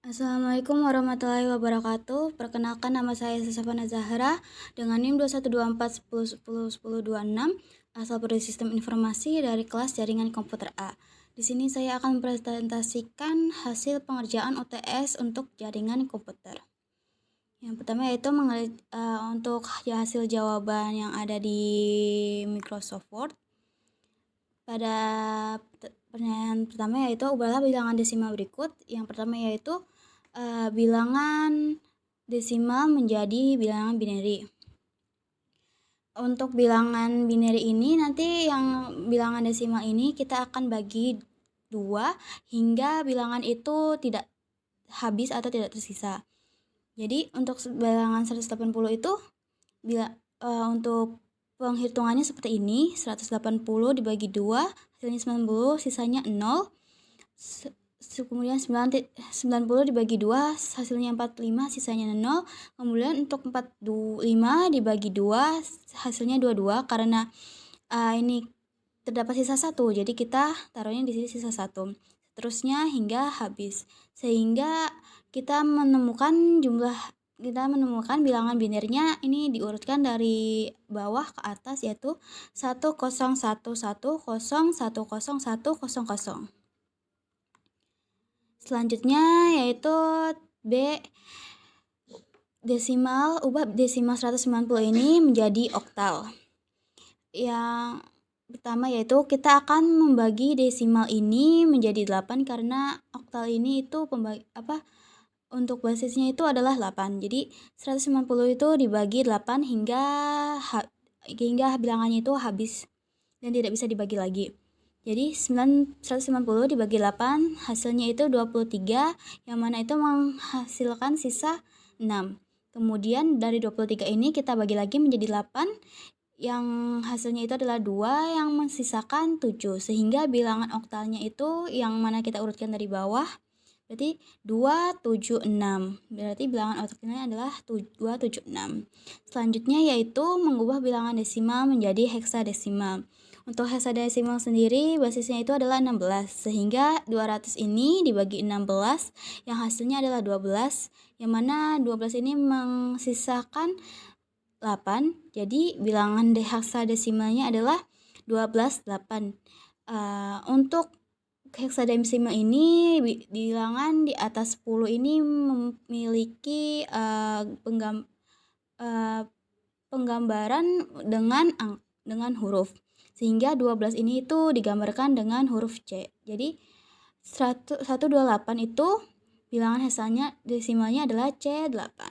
Assalamualaikum warahmatullahi wabarakatuh. Perkenalkan, nama saya Sasafana Zahra dengan NIM 212410101026, asal Prodi Sistem Informasi dari kelas Jaringan Komputer A. Di sini saya akan mempresentasikan hasil pengerjaan UTS untuk jaringan komputer. Yang pertama yaitu untuk hasil jawaban yang ada di Microsoft Word. Pada pertanyaan pertama yaitu ubahlah bilangan desimal berikut. Yang pertama yaitu bilangan desimal menjadi bilangan binary. Untuk bilangan binary ini nanti yang bilangan desimal ini kita akan bagi 2 hingga bilangan itu tidak habis atau tidak tersisa. Jadi untuk bilangan 180 itu untuk penghitungannya seperti ini, 180 dibagi 2, hasilnya 90, sisanya 0. Kemudian 90 dibagi 2, hasilnya 45, sisanya 0. Kemudian untuk 45 dibagi 2, hasilnya 22 karena ini terdapat sisa 1, jadi kita taruhnya di sini sisa 1. Seterusnya hingga habis. Sehingga kita menemukan bilangan binarnya ini diurutkan dari bawah ke atas, yaitu 1011001000. Selanjutnya yaitu ubah desimal 190 ini menjadi oktal. Yang pertama yaitu kita akan membagi desimal ini menjadi 8 karena oktal ini itu untuk basisnya itu adalah 8. Jadi 190 itu dibagi 8 hingga bilangannya itu habis dan tidak bisa dibagi lagi. Jadi 190 dibagi 8 hasilnya itu 23, yang mana itu menghasilkan sisa 6. Kemudian dari 23 ini kita bagi lagi menjadi 8, yang hasilnya itu adalah 2, yang mensisakan 7. Sehingga bilangan oktalnya itu yang mana kita urutkan dari bawah, berarti 276. Berarti bilangan oktalnya adalah 276. Selanjutnya yaitu mengubah bilangan desimal menjadi heksadesimal. Untuk heksadesimal sendiri basisnya itu adalah 16, sehingga 200 ini dibagi 16 yang hasilnya adalah 12, yang mana 12 ini mensisakan 8. Jadi bilangan heksadesimalnya adalah 12,8. Untuk heksadesimal ini bilangan di atas 10 ini memiliki penggambaran dengan huruf, sehingga 12 ini itu digambarkan dengan huruf C. Jadi 128 itu bilangan heksadesimalnya adalah C8.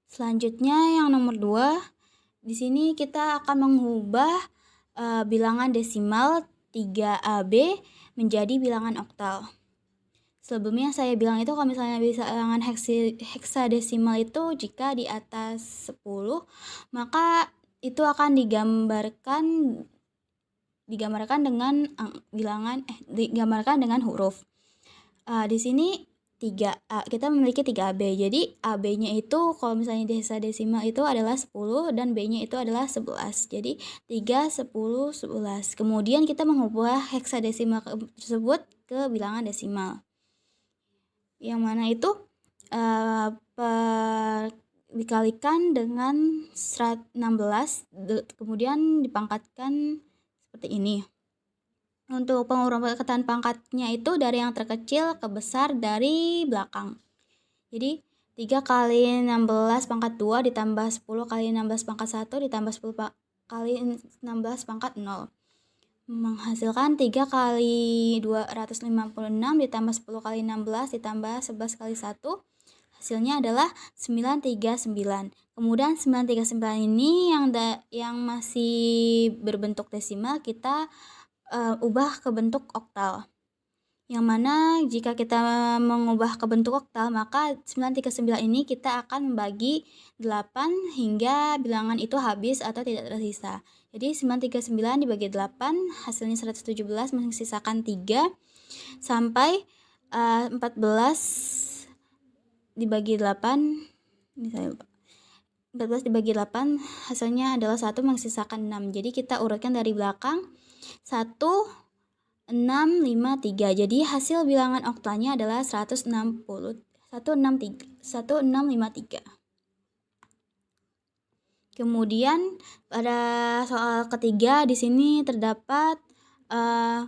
Selanjutnya yang nomor 2, di sini kita akan mengubah bilangan desimal 3AB menjadi bilangan oktal. Sebelumnya saya bilang itu kalau misalnya bilangan heksadesimal itu jika di atas 10, maka itu akan digambarkan dengan huruf. Di sini kita memiliki 3AB. Jadi AB-nya itu kalau misalnya di heksadesimal itu adalah 10 dan B-nya itu adalah 11. Jadi 3, 10, 11. Kemudian kita mengubah heksadesimal tersebut ke bilangan desimal, yang mana itu dikalikan dengan 16, kemudian dipangkatkan seperti ini. Untuk pengurutan pangkatnya itu dari yang terkecil ke besar dari belakang. Jadi 3 kali 16 pangkat 2 ditambah 10 kali 16 pangkat 1 ditambah 10 kali 16 pangkat 0. Menghasilkan 3 kali 256 ditambah 10 kali 16 ditambah 11 kali 1. Hasilnya adalah 939. Kemudian 939 ini yang masih berbentuk desimal kita ubah ke bentuk oktal. Yang mana jika kita mengubah ke bentuk oktal, maka 939 ini kita akan membagi 8 hingga bilangan itu habis atau tidak tersisa. Jadi 939 dibagi 8 hasilnya 117, mensisakan 3, sampai 14 dibagi 8, ini saya lupa. 14 dibagi 8 hasilnya adalah 1, mensisakan 6. Jadi kita urutkan dari belakang. 1 163. Jadi hasil bilangan oktalnya adalah 1653. Kemudian pada soal ketiga di sini terdapat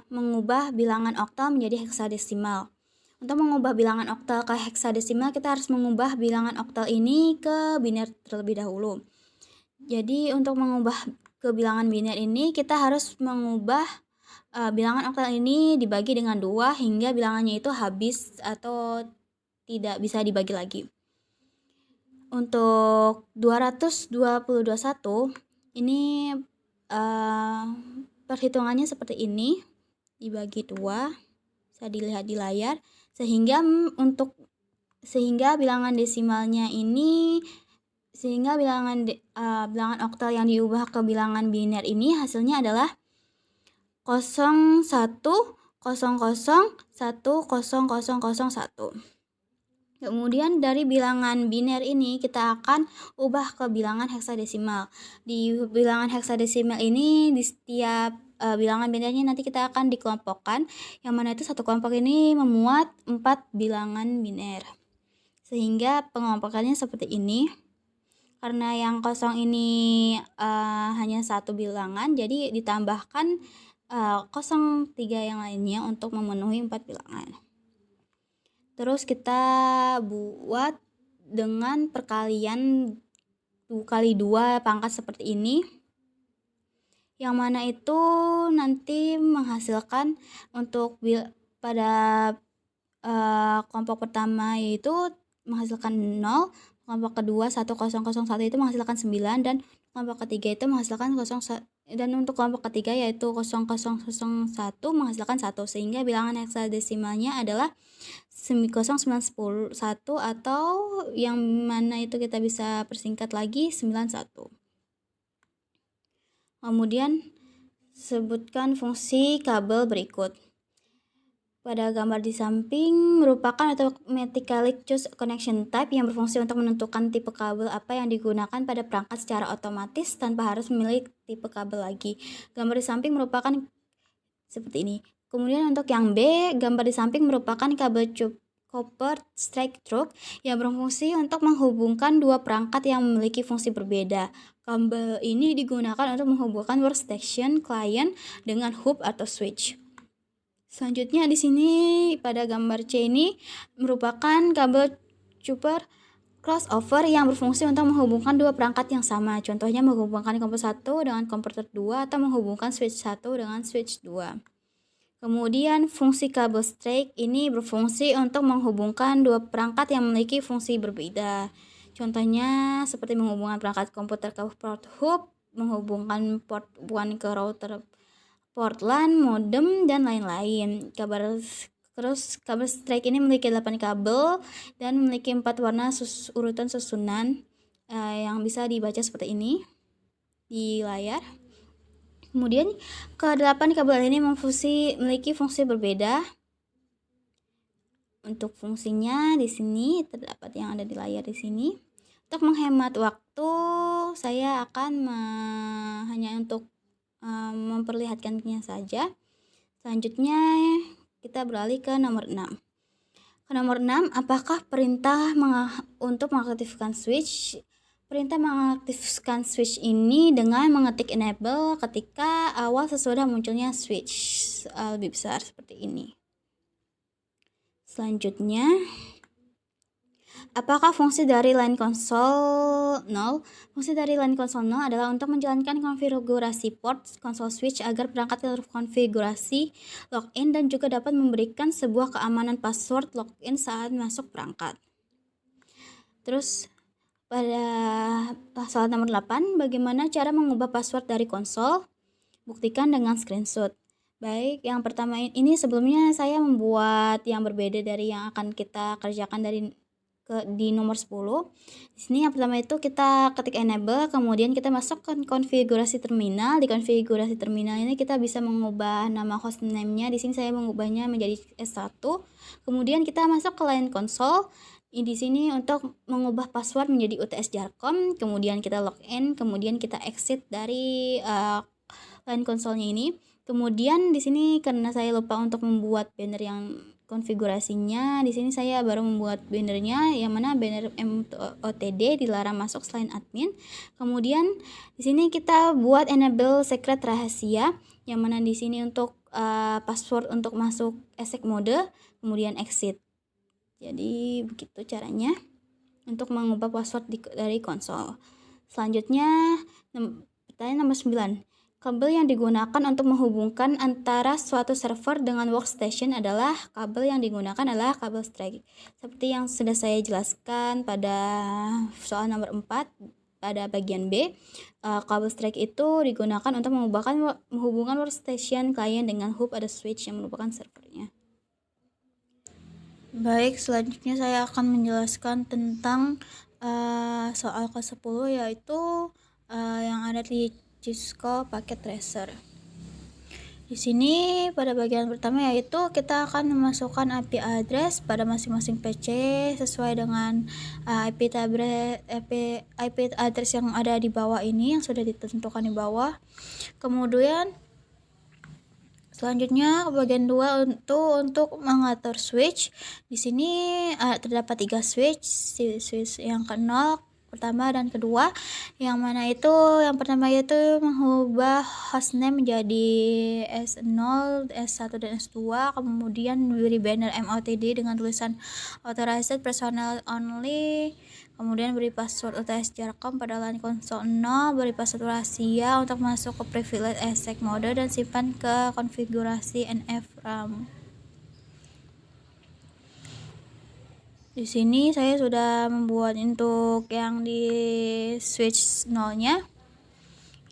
mengubah bilangan oktal menjadi heksadesimal. Untuk mengubah bilangan oktal ke heksadesimal, kita harus mengubah bilangan oktal ini ke biner terlebih dahulu. Jadi untuk mengubah ke bilangan biner ini, kita harus mengubah bilangan oktal ini dibagi dengan 2 hingga bilangannya itu habis atau tidak bisa dibagi lagi. Untuk 221 ini perhitungannya seperti ini, dibagi 2, bisa dilihat di layar, sehingga bilangan desimalnya ini, bilangan oktal yang diubah ke bilangan biner ini hasilnya adalah 01001001. Kemudian dari bilangan biner ini kita akan ubah ke bilangan heksadesimal. Di bilangan heksadesimal ini di setiap bilangan binernya nanti kita akan dikelompokkan, yang mana itu satu kelompok ini memuat 4 bilangan biner. Sehingga pengelompokannya seperti ini. Karena yang kosong ini hanya satu bilangan, jadi ditambahkan 03 yang lainnya untuk memenuhi 4 bilangan. Terus kita buat dengan perkalian 2 kali 2 pangkat seperti ini, yang mana itu nanti menghasilkan untuk pada kelompok pertama yaitu menghasilkan 0, kelompok kedua 1001 itu menghasilkan 9, dan kelompok ketiga itu menghasilkan 0, dan untuk kelompok ketiga yaitu 0001 menghasilkan 1, sehingga bilangan heksadesimalnya adalah 0910 atau yang mana itu kita bisa persingkat lagi 91. Kemudian sebutkan fungsi kabel berikut. Pada gambar di samping merupakan automatically choose connection type yang berfungsi untuk menentukan tipe kabel apa yang digunakan pada perangkat secara otomatis tanpa harus memilih tipe kabel lagi. Gambar di samping merupakan seperti ini. Kemudian untuk yang B, gambar di samping merupakan kabel copper straight through yang berfungsi untuk menghubungkan dua perangkat yang memiliki fungsi berbeda. Kabel ini digunakan untuk menghubungkan workstation client dengan hub atau switch. Selanjutnya di sini pada gambar C ini merupakan kabel copper crossover yang berfungsi untuk menghubungkan dua perangkat yang sama. Contohnya menghubungkan komputer 1 dengan komputer 2 atau menghubungkan switch 1 dengan switch 2. Kemudian fungsi kabel straight ini berfungsi untuk menghubungkan dua perangkat yang memiliki fungsi berbeda. Contohnya seperti menghubungkan perangkat komputer ke port hub, menghubungkan port 1 ke router port LAN, modem, dan lain-lain. Kabel straight ini memiliki 8 kabel dan memiliki 4 warna urutan susunan yang bisa dibaca seperti ini di layar. Kemudian ke-8 kabel ini memiliki fungsi berbeda. Untuk fungsinya di sini terdapat yang ada di layar di sini. Untuk menghemat waktu, saya akan hanya untuk memperlihatkannya saja. Selanjutnya kita beralih ke nomor 6. Ke nomor 6, apakah perintah untuk mengaktifkan switch? Perintah mengaktifkan switch ini dengan mengetik enable ketika awal sesudah munculnya switch lebih besar seperti ini. Selanjutnya, apakah fungsi dari line console 0? Fungsi dari line console 0 adalah untuk menjalankan konfigurasi port console switch agar perangkat terkonfigurasi login dan juga dapat memberikan sebuah keamanan password login saat masuk perangkat. Terus pada soal nomor 8, bagaimana cara mengubah password dari konsol? Buktikan dengan screenshot. Baik, yang pertama ini sebelumnya saya membuat yang berbeda dari yang akan kita kerjakan di nomor 10. Di sini yang pertama itu kita ketik enable, kemudian kita masuk ke konfigurasi terminal. Di konfigurasi terminal ini kita bisa mengubah nama hostname-nya. Di sini saya mengubahnya menjadi S1. Kemudian kita masuk ke line console. Di sini untuk mengubah password menjadi UTS Jarcom, kemudian kita login, kemudian kita exit dari line konsolnya ini. Kemudian di sini karena saya lupa untuk membuat banner yang konfigurasinya, di sini saya baru membuat bannernya yang mana banner MOTD dilarang masuk selain admin. Kemudian di sini kita buat enable secret rahasia yang mana di sini untuk password untuk masuk exec mode, kemudian exit. Jadi begitu caranya untuk mengubah password dari konsol. Selanjutnya pertanyaan nomor 9. Kabel yang digunakan untuk menghubungkan antara suatu server dengan workstation adalah kabel yang digunakan adalah kabel strike. Seperti yang sudah saya jelaskan pada soal nomor 4 pada bagian B, kabel strike itu digunakan untuk menghubungkan workstation klien dengan hub atau switch yang merupakan servernya. Baik, selanjutnya saya akan menjelaskan tentang soal ke-10 yaitu yang ada di Cisco Packet Tracer. Di sini pada bagian pertama yaitu kita akan memasukkan IP address pada masing-masing PC sesuai dengan IP address yang ada di bawah ini yang sudah ditentukan di bawah. Kemudian selanjutnya bagian 2 untuk mengatur switch. Di sini terdapat 3 switch yang ke-0, pertama dan kedua, yang mana itu yang pertama yaitu mengubah hostname menjadi S0, S1 dan S2, kemudian beri banner MOTD dengan tulisan authorized personnel only, kemudian beri password UTS Jarcom pada line konsol 0, beri password rahasia untuk masuk ke privilege exec mode dan simpan ke konfigurasi NF RAM. Di sini saya sudah membuat untuk yang di switch 0-nya,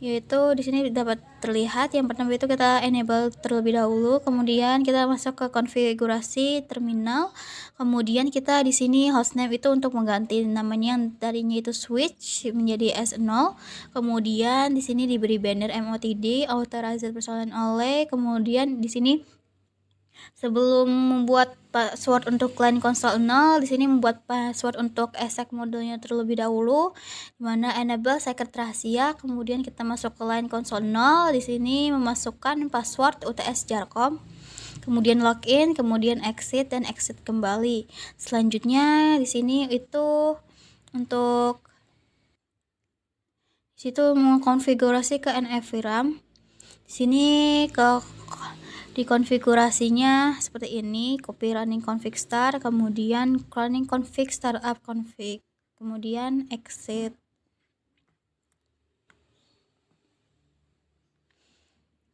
yaitu di sini dapat terlihat yang pertama itu kita enable terlebih dahulu, kemudian kita masuk ke konfigurasi terminal, kemudian kita di sini hostname itu untuk mengganti namanya yang tadinya itu switch menjadi S0, kemudian di sini diberi banner MOTD authorized personnel only, kemudian di sini sebelum membuat password untuk line konsol 0, di sini membuat password untuk exec modenya terlebih dahulu, di mana enable secret rahasia, kemudian kita masuk ke line konsol 0, di sini memasukkan password UTS Jarcom, kemudian login, kemudian exit dan exit kembali. Selanjutnya di sini itu untuk situ mengkonfigurasi ke NFVRAM. Di sini di konfigurasinya seperti ini, copy running config start, kemudian running config startup config, kemudian exit.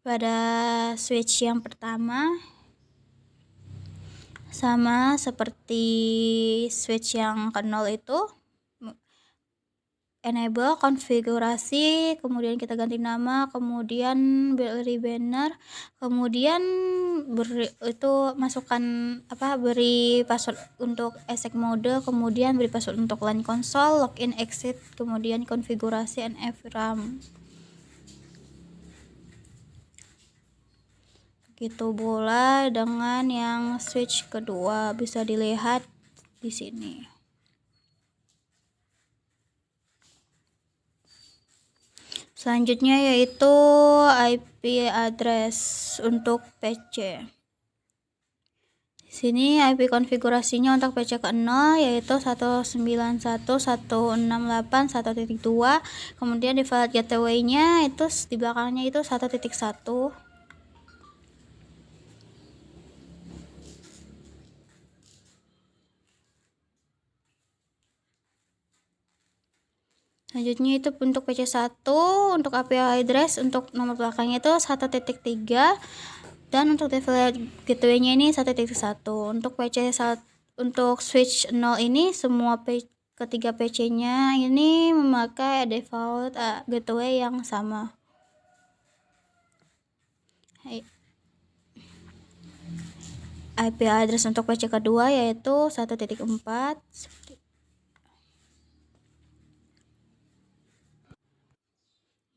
Pada switch yang pertama sama seperti switch yang ke-0 itu, enable konfigurasi, kemudian kita ganti nama, kemudian beri banner, kemudian beri password untuk exec mode, kemudian beri password untuk line konsol, login, exit, kemudian konfigurasi NF RAM. Begitu pula dengan yang switch kedua, bisa dilihat di sini. Selanjutnya yaitu IP address untuk PC. Di sini IP konfigurasinya untuk PC ke-0 yaitu 191.168.1.2, kemudian default gateway-nya itu di belakangnya itu 1.1. Selanjutnya itu untuk PC1, untuk IP address untuk nomor belakangnya itu 1.3, dan untuk default gateway-nya ini 1.1. Untuk PC1, untuk switch 0 ini semua ketiga PC-nya ini memakai default gateway yang sama. IP address untuk PC kedua yaitu 1.4.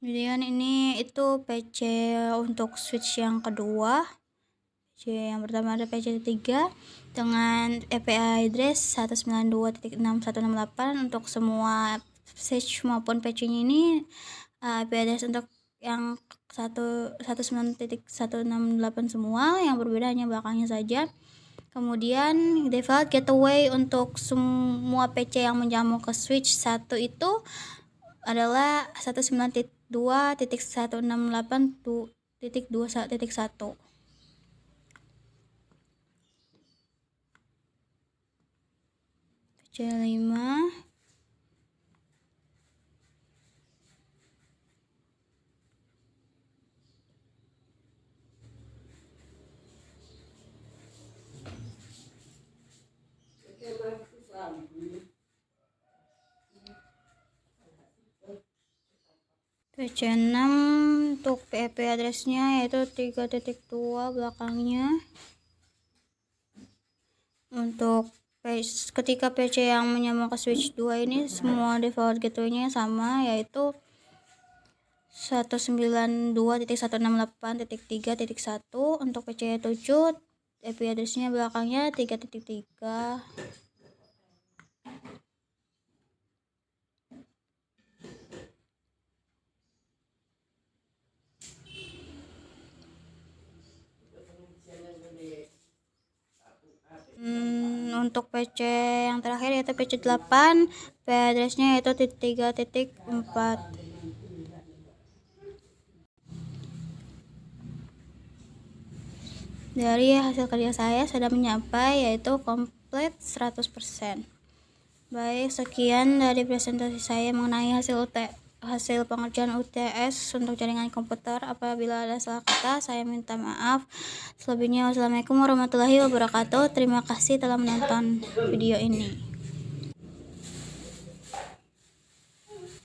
Kemudian ini itu PC untuk switch yang kedua. PC yang pertama ada PC 3 dengan IP address 192.6168. Untuk semua switch maupun PC-nya ini IP address untuk yang 1.168 semua, yang berbeda hanya belakangnya saja. Kemudian default gateway untuk semua PC yang menjamu ke switch 1 itu adalah 192.168.2.1. PC 5 PC 6 untuk IP addressnya yaitu 3.2 belakangnya. Untuk ketika PC yang menyambung ke switch 2 ini semua default gateway-nya sama, yaitu 192.168.3.1. Untuk PC 7 IP addressnya belakangnya 3.3. Untuk PC yang terakhir yaitu PC 8, IP addressnya yaitu 3.4. Dari hasil kerja saya sudah menyampai yaitu komplit 100%. Baik, sekian dari presentasi saya mengenai hasil pengerjaan UTS untuk jaringan komputer. Apabila ada salah kata, saya minta maaf. Selebihnya, wassalamualaikum warahmatullahi wabarakatuh. Terima kasih telah menonton video ini.